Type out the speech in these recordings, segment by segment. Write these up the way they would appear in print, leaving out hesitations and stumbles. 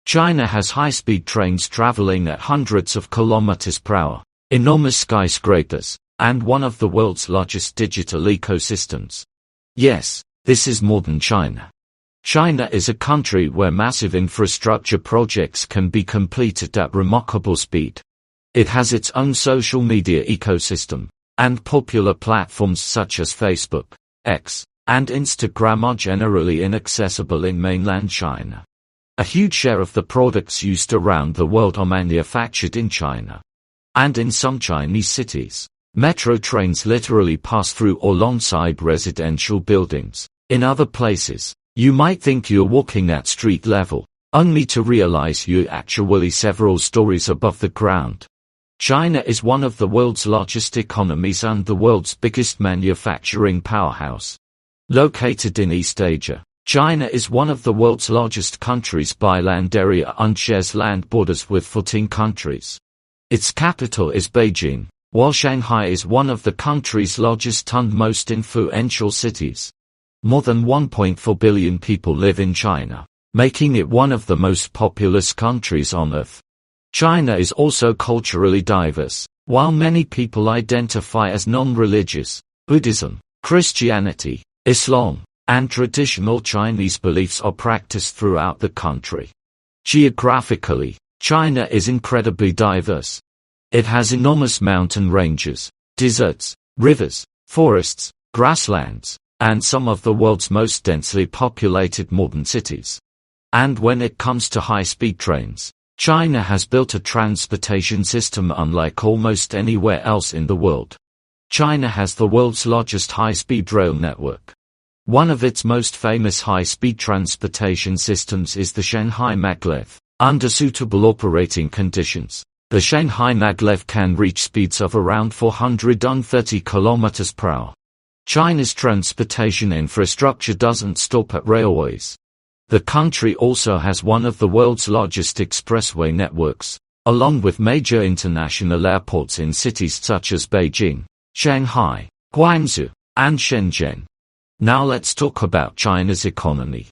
China has high-speed trains traveling at hundreds of kilometers per hour, enormous skyscrapers, and one of the world's largest digital ecosystems. Yes, this is modern China. China is a country where massive infrastructure projects can be completed at remarkable speed. It has its own social media ecosystem, and popular platforms such as Facebook, X, and Instagram are generally inaccessible in mainland China. A huge share of the products used around the world are manufactured in China. And in some Chinese cities, metro trains literally pass through or alongside residential buildings. In other places, you might think you're walking at street level, only to realize you're actually several stories above the ground. China is one of the world's largest economies and the world's biggest manufacturing powerhouse. Located in East Asia, China is one of the world's largest countries by land area and shares land borders with 14 countries. Its capital is Beijing, while Shanghai is one of the country's largest and most influential cities. More than 1.4 billion people live in China, making it one of the most populous countries on Earth. China is also culturally diverse. While many people identify as non-religious, Buddhism, Christianity, Islam, and traditional Chinese beliefs are practiced throughout the country. Geographically, China is incredibly diverse. It has enormous mountain ranges, deserts, rivers, forests, grasslands, and some of the world's most densely populated modern cities. And when it comes to high-speed trains, China has built a transportation system unlike almost anywhere else in the world. China has the world's largest high-speed rail network. One of its most famous high-speed transportation systems is the Shanghai maglev. Under suitable operating conditions, the Shanghai maglev can reach speeds of around 430 km per hour. China's transportation infrastructure doesn't stop at railways. The country also has one of the world's largest expressway networks, along with major international airports in cities such as Beijing, Shanghai, Guangzhou, and Shenzhen. Now let's talk about China's economy.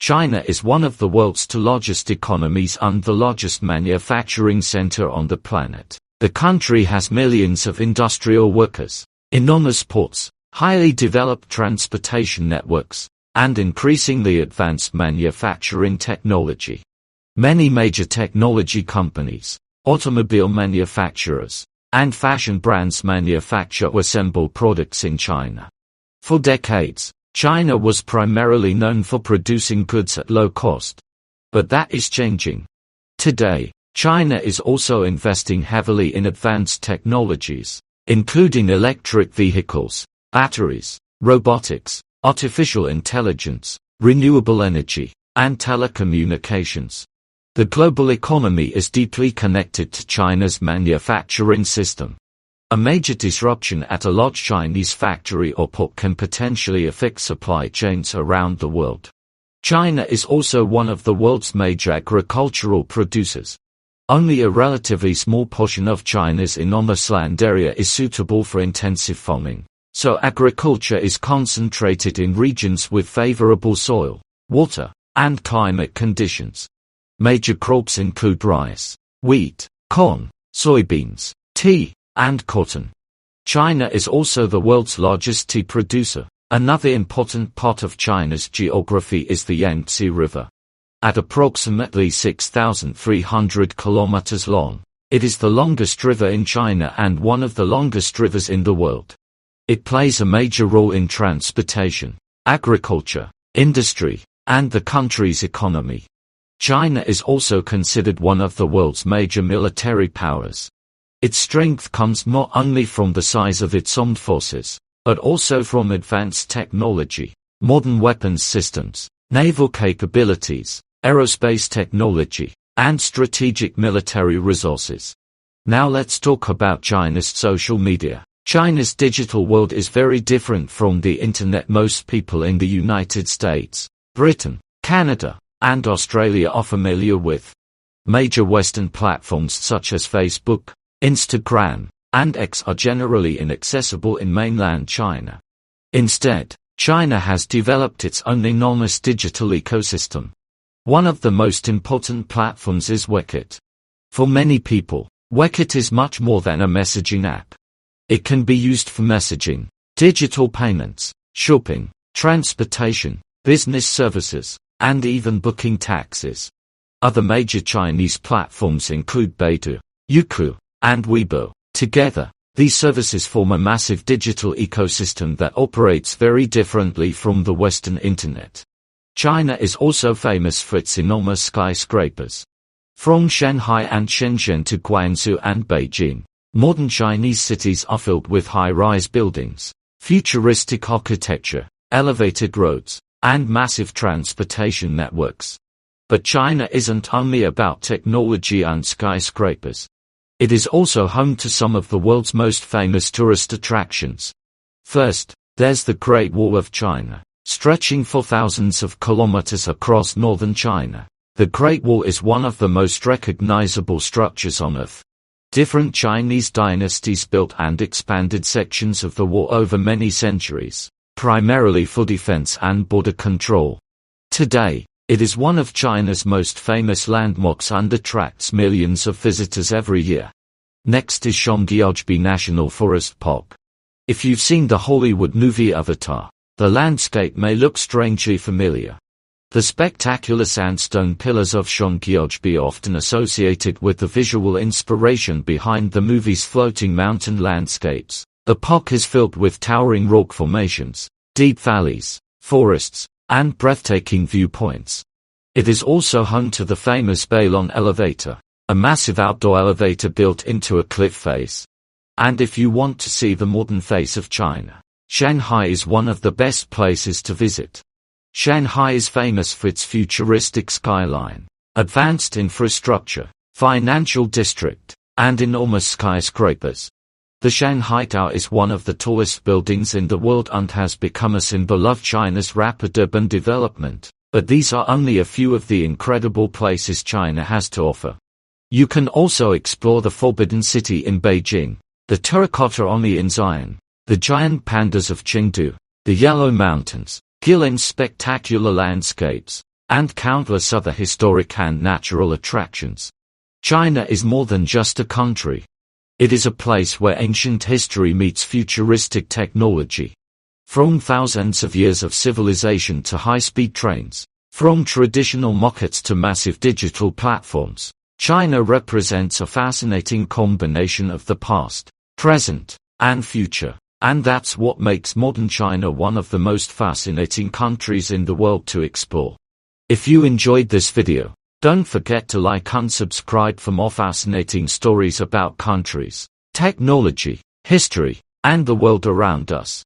China is one of the world's two largest economies and the largest manufacturing center on the planet. The country has millions of industrial workers, enormous ports, highly developed transportation networks, and increasingly advanced manufacturing technology. Many major technology companies, automobile manufacturers, and fashion brands manufacture or assemble products in China. For decades, China was primarily known for producing goods at low cost. But that is changing. Today, China is also investing heavily in advanced technologies, including electric vehicles, batteries, robotics, artificial intelligence, renewable energy, and telecommunications. The global economy is deeply connected to China's manufacturing system. A major disruption at a large Chinese factory or port can potentially affect supply chains around the world. China is also one of the world's major agricultural producers. Only a relatively small portion of China's enormous land area is suitable for intensive farming, so agriculture is concentrated in regions with favorable soil, water, and climate conditions. Major crops include rice, wheat, corn, soybeans, tea, and cotton. China is also the world's largest tea producer. Another important part of China's geography is the Yangtze River. At approximately 6,300 kilometers long, it is the longest river in China and one of the longest rivers in the world. It plays a major role in transportation, agriculture, industry, and the country's economy. China is also considered one of the world's major military powers. Its strength comes not only from the size of its armed forces, but also from advanced technology, modern weapons systems, naval capabilities, aerospace technology, and strategic military resources. Now let's talk about China's social media. China's digital world is very different from the internet most people in the United States, Britain, Canada, and Australia are familiar with. Major Western platforms such as Facebook, Instagram, and X are generally inaccessible in mainland China. Instead, China has developed its own enormous digital ecosystem. One of the most important platforms is WeChat. For many people, WeChat is much more than a messaging app. It can be used for messaging, digital payments, shopping, transportation, business services, and even booking taxis. Other major Chinese platforms include Baidu, Youku, and Weibo. Together, these services form a massive digital ecosystem that operates very differently from the Western Internet. China is also famous for its enormous skyscrapers. From Shanghai and Shenzhen to Guangzhou and Beijing, modern Chinese cities are filled with high-rise buildings, futuristic architecture, elevated roads, and massive transportation networks. But China isn't only about technology and skyscrapers. It is also home to some of the world's most famous tourist attractions. First, there's the Great Wall of China, stretching for thousands of kilometers across northern China. The Great Wall is one of the most recognizable structures on Earth. Different Chinese dynasties built and expanded sections of the wall over many centuries, primarily for defense and border control. Today, it is one of China's most famous landmarks and attracts millions of visitors every year. Next is Shanghai National Forest Park. If you've seen the Hollywood movie Avatar, the landscape may look strangely familiar. The spectacular sandstone pillars of Shanghai are often associated with the visual inspiration behind the movie's floating mountain landscapes. The park is filled with towering rock formations, deep valleys, forests, and breathtaking viewpoints. It is also home to the famous Balon elevator, a massive outdoor elevator built into a cliff face. And if you want to see the modern face of China, Shanghai is one of the best places to visit. Shanghai is famous for its futuristic skyline, advanced infrastructure, financial district, and enormous skyscrapers. The Shanghai Tower is one of the tallest buildings in the world and has become a symbol of China's rapid urban development. But these are only a few of the incredible places China has to offer. You can also explore the Forbidden City in Beijing, the Terracotta Army in Xi'an, the giant pandas of Chengdu, the Yellow Mountains, Guilin's spectacular landscapes, and countless other historic and natural attractions. China is more than just a country. It is a place where ancient history meets futuristic technology. From thousands of years of civilization to high-speed trains, from traditional markets to massive digital platforms, China represents a fascinating combination of the past, present, and future, and that's what makes modern China one of the most fascinating countries in the world to explore. If you enjoyed this video, don't forget to like and subscribe for more fascinating stories about countries, technology, history, and the world around us.